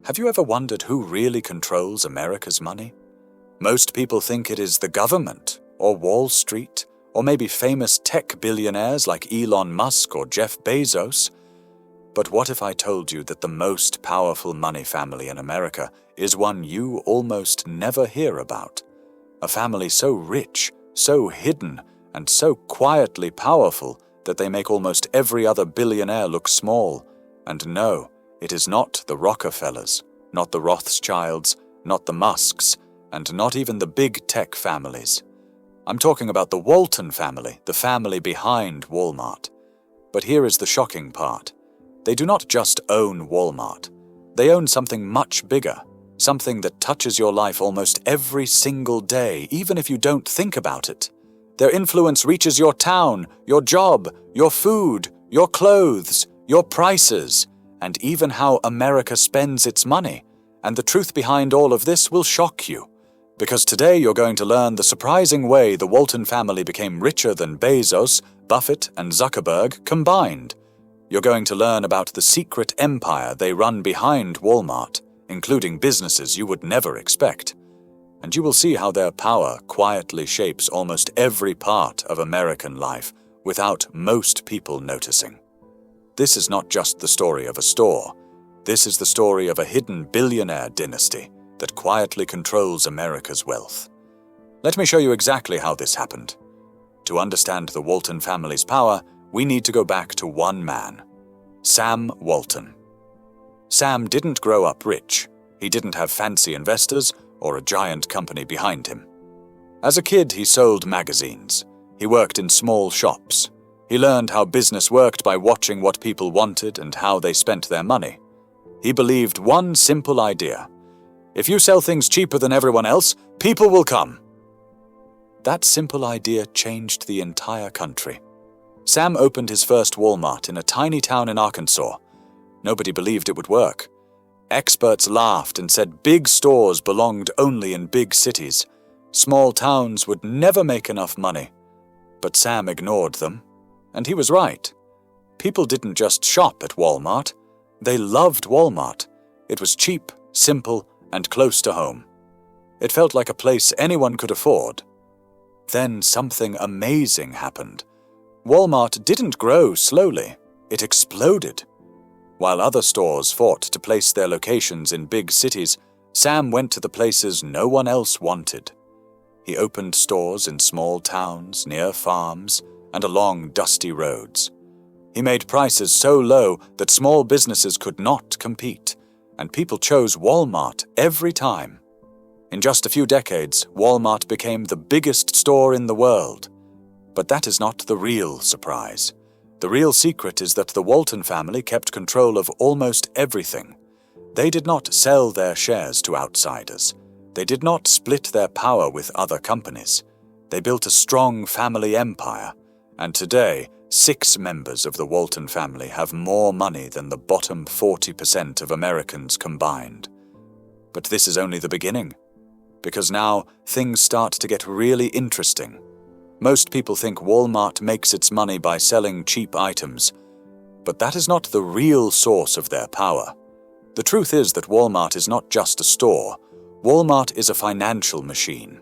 Have you ever wondered who really controls America's money? Most people think it is the government, or Wall Street, or maybe famous tech billionaires like Elon Musk or Jeff Bezos. But what if I told you that the most powerful money family in America is one you almost never hear about? A family so rich, so hidden, and so quietly powerful that they make almost every other billionaire look small. And no, it is not the Rockefellers, not the Rothschilds, not the Musks, and not even the big tech families. I'm talking about the Walton family, the family behind Walmart. But here is the shocking part. They do not just own Walmart. They own something much bigger, something that touches your life almost every single day, even if you don't think about it. Their influence reaches your town, your job, your food, your clothes, your prices, and even how America spends its money. And the truth behind all of this will shock you. Because today you're going to learn the surprising way the Walton family became richer than Bezos, Buffett, and Zuckerberg combined. You're going to learn about the secret empire they run behind Walmart, including businesses you would never expect. And you will see how their power quietly shapes almost every part of American life without most people noticing. This is not just the story of a store. This is the story of a hidden billionaire dynasty that quietly controls America's wealth. Let me show you exactly how this happened. To understand the Walton family's power, we need to go back to one man, Sam Walton. Sam didn't grow up rich. He didn't have fancy investors or a giant company behind him. As a kid, he sold magazines. He worked in small shops. He learned how business worked by watching what people wanted and how they spent their money. He believed one simple idea. If you sell things cheaper than everyone else, people will come. That simple idea changed the entire country. Sam opened his first Walmart in a tiny town in Arkansas. Nobody believed it would work. Experts laughed and said big stores belonged only in big cities. Small towns would never make enough money. But Sam ignored them, and he was right. People didn't just shop at Walmart. They loved Walmart. It was cheap, simple, and close to home. It felt like a place anyone could afford. Then something amazing happened. Walmart didn't grow slowly. It exploded. While other stores fought to place their locations in big cities, Sam went to the places no one else wanted. He opened stores in small towns, near farms, and along dusty roads. He made prices so low that small businesses could not compete, and people chose Walmart every time. In just a few decades, Walmart became the biggest store in the world. But that is not the real surprise. The real secret is that the Walton family kept control of almost everything. They did not sell their shares to outsiders. They did not split their power with other companies. They built a strong family empire, and today, 6 members of the Walton family have more money than the bottom 40% of Americans combined. But this is only the beginning, because now things start to get really interesting. Most people think Walmart makes its money by selling cheap items, but that is not the real source of their power. The truth is that Walmart is not just a store. Walmart is a financial machine.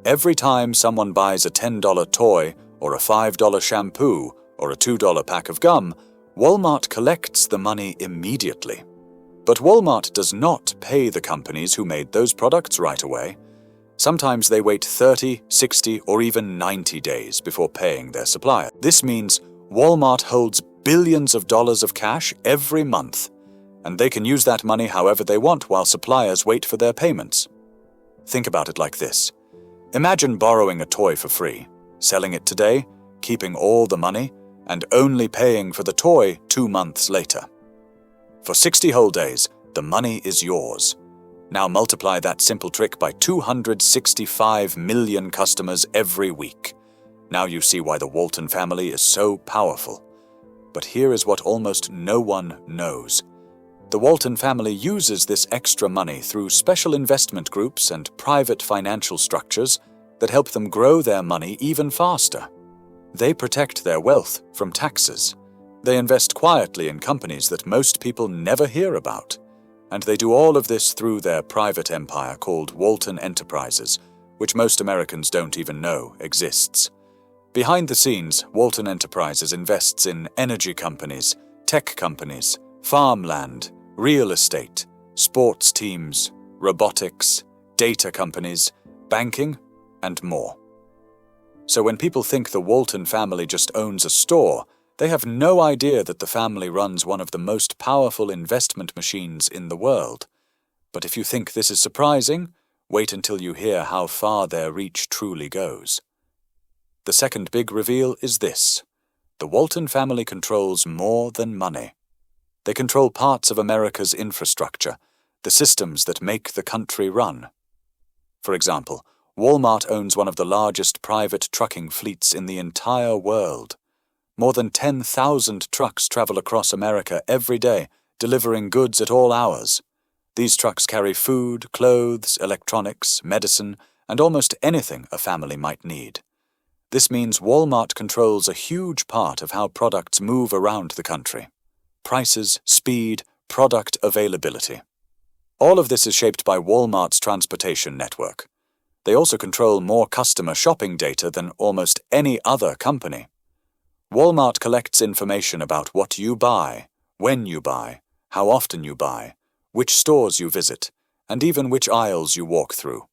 Every time someone buys a $10 toy or a $5 shampoo or a $2 pack of gum, Walmart collects the money immediately. But Walmart does not pay the companies who made those products right away. Sometimes they wait 30, 60, or even 90 days before paying their supplier. This means Walmart holds billions of dollars of cash every month, and they can use that money however they want while suppliers wait for their payments. Think about it like this. Imagine borrowing a toy for free, selling it today, keeping all the money, and only paying for the toy 2 months later. For 60 whole days, the money is yours. Now multiply that simple trick by 265 million customers every week. Now you see why the Walton family is so powerful. But here is what almost no one knows. The Walton family uses this extra money through special investment groups and private financial structures that help them grow their money even faster. They protect their wealth from taxes. They invest quietly in companies that most people never hear about. And they do all of this through their private empire called Walton Enterprises, which most Americans don't even know exists. Behind the scenes, Walton Enterprises invests in energy companies, tech companies, farmland, real estate, sports teams, robotics, data companies, banking, and more. So when people think the Walton family just owns a store, they have no idea that the family runs one of the most powerful investment machines in the world. But if you think this is surprising, wait until you hear how far their reach truly goes. The second big reveal is this: the Walton family controls more than money. They control parts of America's infrastructure, the systems that make the country run. For example, Walmart owns one of the largest private trucking fleets in the entire world. More than 10,000 trucks travel across America every day, delivering goods at all hours. These trucks carry food, clothes, electronics, medicine, and almost anything a family might need. This means Walmart controls a huge part of how products move around the country. Prices, speed, product availability. All of this is shaped by Walmart's transportation network. They also control more customer shopping data than almost any other company. Walmart collects information about what you buy, when you buy, how often you buy, which stores you visit, and even which aisles you walk through.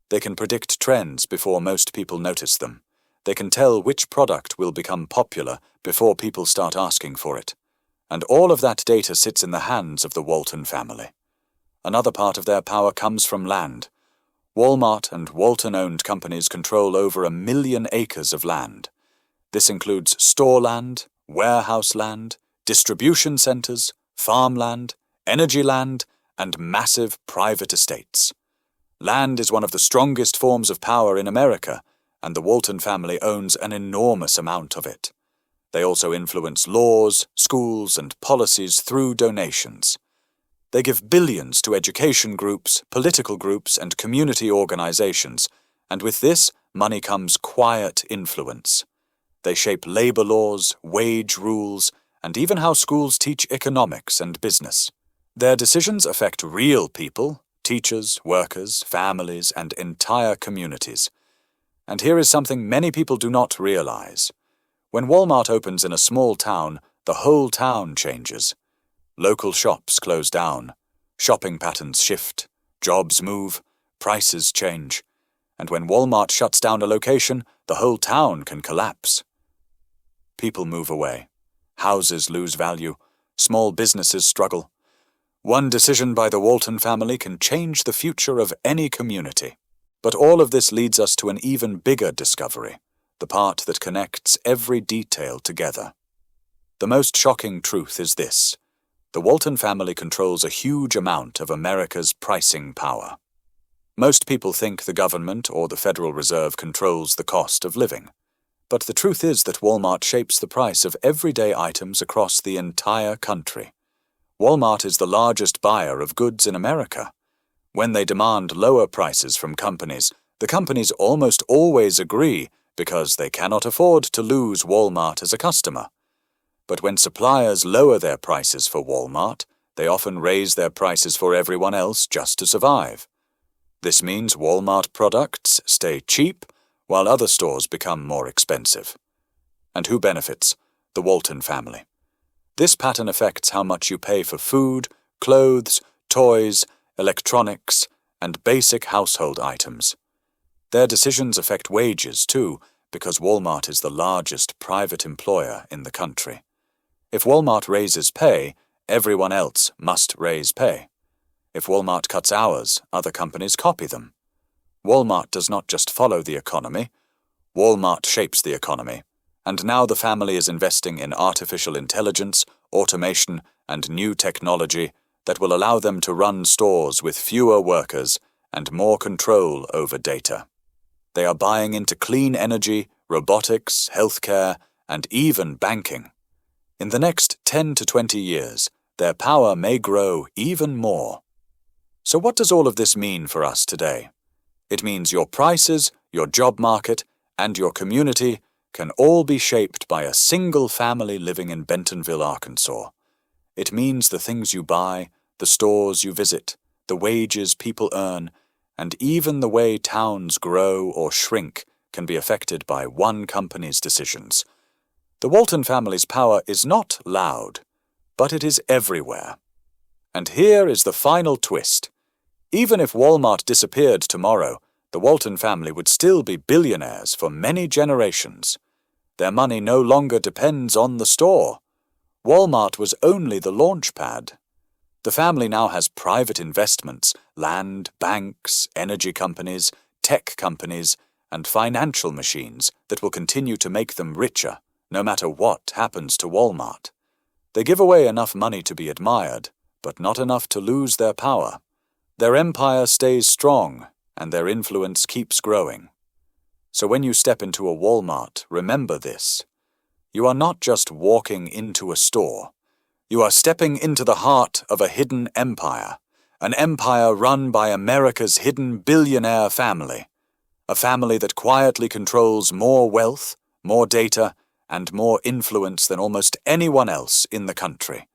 They can predict trends before most people notice them. They can tell which product will become popular before people start asking for it. And all of that data sits in the hands of the Walton family. Another part of their power comes from land. Walmart and Walton-owned companies control over 1 million acres of land. This includes store land, warehouse land, distribution centers, farmland, energy land, and massive private estates. Land is one of the strongest forms of power in America, and the Walton family owns an enormous amount of it. They also influence laws, schools, and policies through donations. They give billions to education groups, political groups, and community organizations, and with this money comes quiet influence. They shape labor laws, wage rules, and even how schools teach economics and business. Their decisions affect real people, teachers, workers, families, and entire communities. And here is something many people do not realize. When Walmart opens in a small town, the whole town changes. Local shops close down, shopping patterns shift, jobs move, prices change. And when Walmart shuts down a location, the whole town can collapse. People move away. Houses lose value. Small businesses struggle. One decision by the Walton family can change the future of any community. But all of this leads us to an even bigger discovery, the part that connects every detail together. The most shocking truth is this: the Walton family controls a huge amount of America's pricing power. Most people think the government or the Federal Reserve controls the cost of living. But the truth is that Walmart shapes the price of everyday items across the entire country. Walmart is the largest buyer of goods in America. When they demand lower prices from companies, the companies almost always agree because they cannot afford to lose Walmart as a customer. But when suppliers lower their prices for Walmart, they often raise their prices for everyone else just to survive. This means Walmart products stay cheap while other stores become more expensive. And who benefits? The Walton family. This pattern affects how much you pay for food, clothes, toys, electronics, and basic household items. Their decisions affect wages too, because Walmart is the largest private employer in the country. If Walmart raises pay, everyone else must raise pay. If Walmart cuts hours, other companies copy them. Walmart does not just follow the economy. Walmart shapes the economy. And now the family is investing in artificial intelligence, automation, and new technology that will allow them to run stores with fewer workers and more control over data. They are buying into clean energy, robotics, healthcare, and even banking. In the next 10 to 20 years, their power may grow even more. So what does all of this mean for us today? It means your prices, your job market, and your community can all be shaped by a single family living in Bentonville, Arkansas. It means the things you buy, The stores you visit, the wages people earn, and even the way towns grow or shrink can be affected by one company's decisions. The Walton family's power is not loud, but it is everywhere. And here is the final twist. Even if Walmart disappeared tomorrow, the Walton family would still be billionaires for many generations. Their money no longer depends on the store. Walmart was only the launch pad. The family now has private investments, land, banks, energy companies, tech companies, and financial machines that will continue to make them richer, no matter what happens to Walmart. They give away enough money to be admired, but not enough to lose their power. Their empire stays strong, and their influence keeps growing. So when you step into a Walmart, remember this. You are not just walking into a store. You are stepping into the heart of a hidden empire, an empire run by America's hidden billionaire family, a family that quietly controls more wealth, more data, and more influence than almost anyone else in the country.